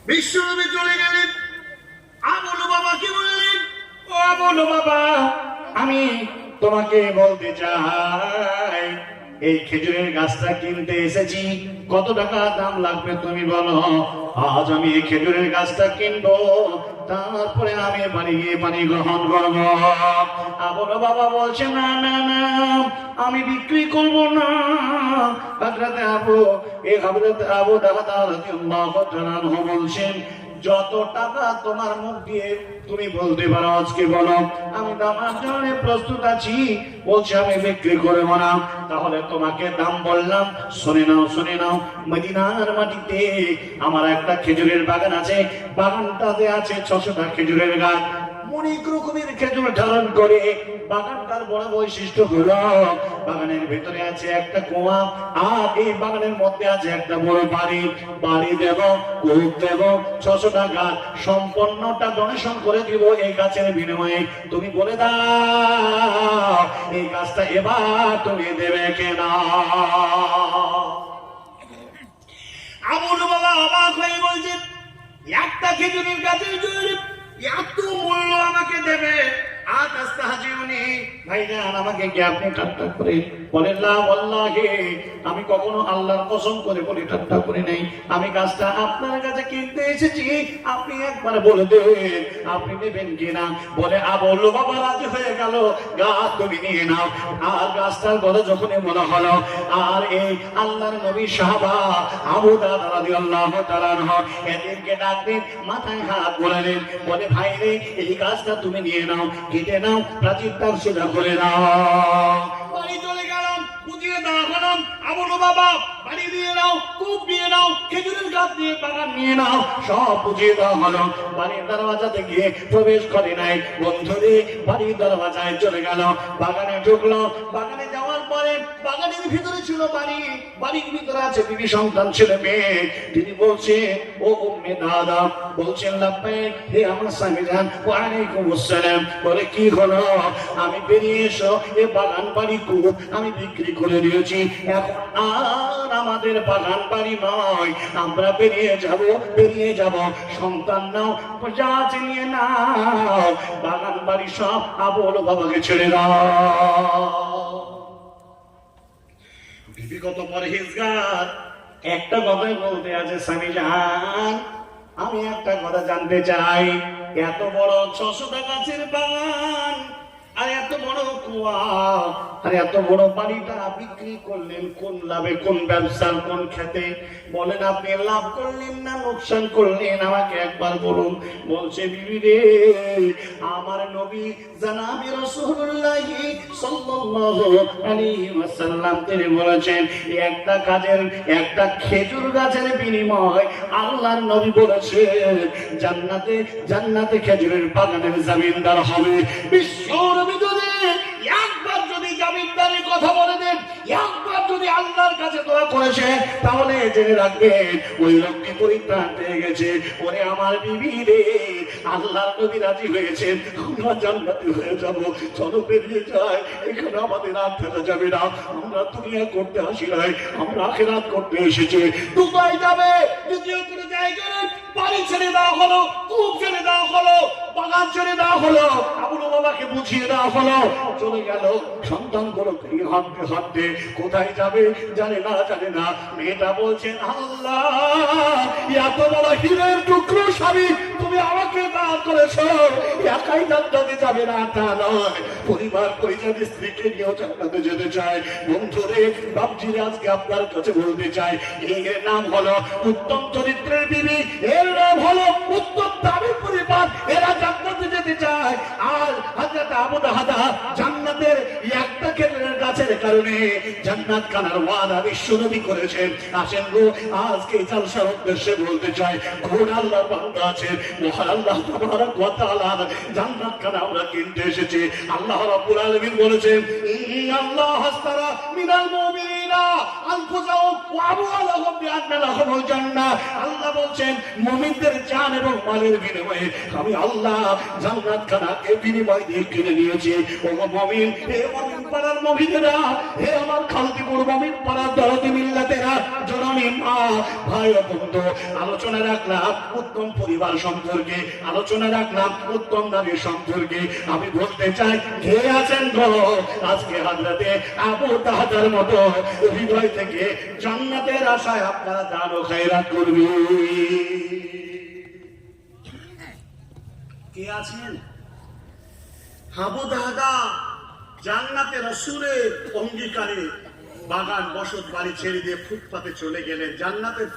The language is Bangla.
বিশ্বনবী চলে গেলেন। আবুল বাবা কি বললেন? ও আবুল বাবা, আমি তোমাকে বলতে চাই, এই খেজুরের গাছটা কিনতে এসেছি, কত টাকা দাম লাগবে তুমি বলো। আজ আমি এই খেজুরের গাছটা কিনবো, তারপরে আমি বাড়ি গিয়ে পানি গ্রহণ করবো। আবুল বাবা বলছে, না না না, আমি বিক্রি করবো না। হযরত আবু দারদা রাদিয়াল্লাহু তাআলা আনহু বলছেন, যত টাকা তোমার মুখ দিয়ে তুমি বলতে পারো আজকে বলো, আমি দামের জন্য প্রস্তুত আছি। বলছে আমি বিক্রি করব না। তাহলে তোমাকে দাম বললাম, শুনে নাও শুনে নাও। মদিনার মাটিতে আমার একটা খেজুরের বাগান আছে, বাগানটাতে আছে 600টা খেজুরের গাছ, অনেক রকমের খেজুর ধারণ করে। বাগানটার বড় বৈশিষ্ট্য হলো বাগানের ভিতরে আছে একটা কুয়া, আর এই বাগানের মধ্যে আছে একটা বড় বাড়ি। বাড়ি দেব, কূপ দেব, 600টা গাছ সম্পূর্ণটা ডোনেশন করে দিব এই গাছের বিনিময়ে। তুমি বলে দাও এই গাছটা এবার তুমি দেবে কেনা? আবুল বাবা অবাক হয়ে বলছেন, একটা খেজুরের গাছের জন্য এত মূল্য আমাকে দেবে? ভাইজান, আমাকে কি আপনি ঠাট্টা করে বলেন? না ওয়াল্লাহি, আমি কখনো আল্লাহর কসম করে বলি ঠাট্টা করে নাই। আমি গাছটা আপনার কাছে কিনতে এসেছি, আপনি একবার বলে দেন আপনি নেবেন কিনা। বলে আবুল বাবা রাজি হয়ে গেল, গাছ তুমি নিয়ে নাও। আর গাছটার কথা যখনই মনে হলো, আর এই আল্লাহর নবী সাহাবা আবু দারদা রাদিয়াল্লাহু তাআলা আনহু এদেরকে ডাকলেন, মাথায় হাত বোলালেন, বলে ভাই রে, এই গাছটা তুমি নিয়ে নাও, কেটে নাও, প্রাচীরটা সোজা করে নাও। বাড়ি চলে গেলাম, বুঝিয়ে দেওয়া হলো, আবুল বাবা বাড়ি দিয়ে নাও, কূপ দিয়ে নাও, খেজুরের গাছ দিয়ে বাগান নিয়ে নাও, সব বুঝিয়ে দেওয়া হলো। বাড়ির দরওয়াজাতে গিয়ে প্রবেশ করে নাই, বন্ধুরে বাড়ির দরওয়াজায় চলে গেল, বাগানে ঢুকলো। বাগানে যাওয়ার পরে বাগানের ভিতরে ছিল বাড়ি, বাড়ির ভিতরে আছে বিবি সন্তান ছেলে মেয়ে। তিনি বলছে, ও উম্মে দাদা, বলছেন লাব্বাইক, হে আমার স্বামী জান, ওয়া আলাইকুম আসসালাম। বলে কি হলো? আমি বেরিয়ে এসো, এ বাগান বাড়ি কূপ আমি বিক্রি করে দিয়েছি, এখন আর আমাদের বাগান বাড়ি নয়, আমরা বেরিয়ে যাব। সন্তান নাও, যা আছে নিয়ে নাও, বাগান বাড়ি সব আবুল বাবাকে ছেড়ে দাও। বিবি কত পরহেজগার, একটা কথাই বলতে আছে, স্বামী জান আমি একটা কথা জানতে চাই, এত বড় 600টা গাছের বাগান, আর এত বড় কুয়া, আর এত বড় বাড়িটা বিক্রি করলেন কোন লাভে, কোন ব্যবসার, কোন খেতে? বলেন আপনি লাভ করলেন না লোকসান করলেন, আমাকে একবার বলুন। বলছে বিবি রে, আমার নবী জনাবে রাসূলুল্লাহ সাল্লাল্লাহু আলাইহি ওয়াসাল্লাম তিনি বলেছেন, একটা কাজের, একটা খেজুর গাছের বিনিময় আল্লাহর নবী বলেছেন জান্নাতে খেজুরের বাগানের জমিনদার হবে। বিশ্ব নবী যদি একবার যদি জমিনদারের কথা বলে দেন, একবার যদি আল্লাহর কাছে দোয়া করেছে, তাহলে জেনে রাখবেন ওই লোকটি পরিত্রাণ পেয়ে গেছে। ওরে আমার বিবি রে, আল্লাহর নবী রাজি হয়েছেন, আমরা জান্নাতি হয়ে যাব। চলো বেরিয়ে যাই, এখানে আমাদের আর ফেলা যাবে না। আমরা দুনিয়া করতে আসি নাই, আমরা আখিরাত করতে এসেছি। দুবাই যাবে, দ্বিতীয় কোনো জায়গায় বাড়ি ছেড়ে দেওয়া হলো, কূপ ছেড়ে দেওয়া হলো, বাগান ছেড়ে দেওয়া হলো, আবুল বাবাকে বুঝিয়ে দেওয়া হলো, চলে গেল। সন্তান গুলো হাঁটতে হাঁটতে কোথায় যাবে জানে না। মেয়েটা বলছেন, আল্লাহ এত বড় হীরের টুকরো স্বামী তুমি আমাকে দান করেছো, একাই জান্নাতে যাবে না তা নয়, পরিবার পরিজন স্ত্রীকে নিয়েও জান্নাতে যেতে চায়। বন্ধুরে বাপজিরে আজকে আপনার কাছে বলতে চাই, এর নাম হলো উত্তম চরিত্রের বিবি, এর নাম হলো উত্তম দামি পরিবার, এরা জান্নাতে যেতে চায়। আর হযরত আবু দারদা জান্নাতের একটা খেজুরের গাছের কারণে জান্নাত কানার ওয়াদা বিশ্বনবী করেছেন। আসেন গো, আজকে জালসার উদ্দেশ্যে বলতে চাই, কোন আল্লাহর বান্দা আছে, মহান আল্লাহ তাবারক ওয়া তাআলা জান্নাত কানা আমরা কিনতে এসেছি। আল্লাহ রাব্বুল আলামিন বলেছেন, ইন্নাল্লাহ হাসতারা মিনাল মুমিনিনা আনফুসাহুম ওয়া আমওয়ালাহুম বিআন্না লাহুমুল জান্নাহ। আল্লাহ বলছেন মুমিনদের জান এবং মালের বিনিময়ে আমি আল্লাহ জান্নাত খানাকে বিনিময় দিয়ে কিনে নিয়েছে। ও মুমিন, হে মুমিন পাড়ার মুমিনেরা, হে আমার খালতিপুর মুমিন পাড়ার দরদি মিল্লাতেরা, জননী মা, ভাই ও বন্ধু, আলোচনা রাখলাম উত্তম পরিবার সম্পর্কে, আলোচনা রাখলাম উত্তম নারী সম্পর্কে। আমি বলতে চাই, কে আছেন গো আজকে হাজরাতে আবু তাহাদার মতো হৃদয় থেকে জান্নাতের আশায় আপনারা দান ও খায়রাত করবেন? কে আছেন? আবু দাহাদা জান্নাতে রাসূলের অঙ্গীকারে বাগান বসত বাড়ি ছেড়ে দিয়ে ফুটপাতে চলে গেলেন। জান্নাতের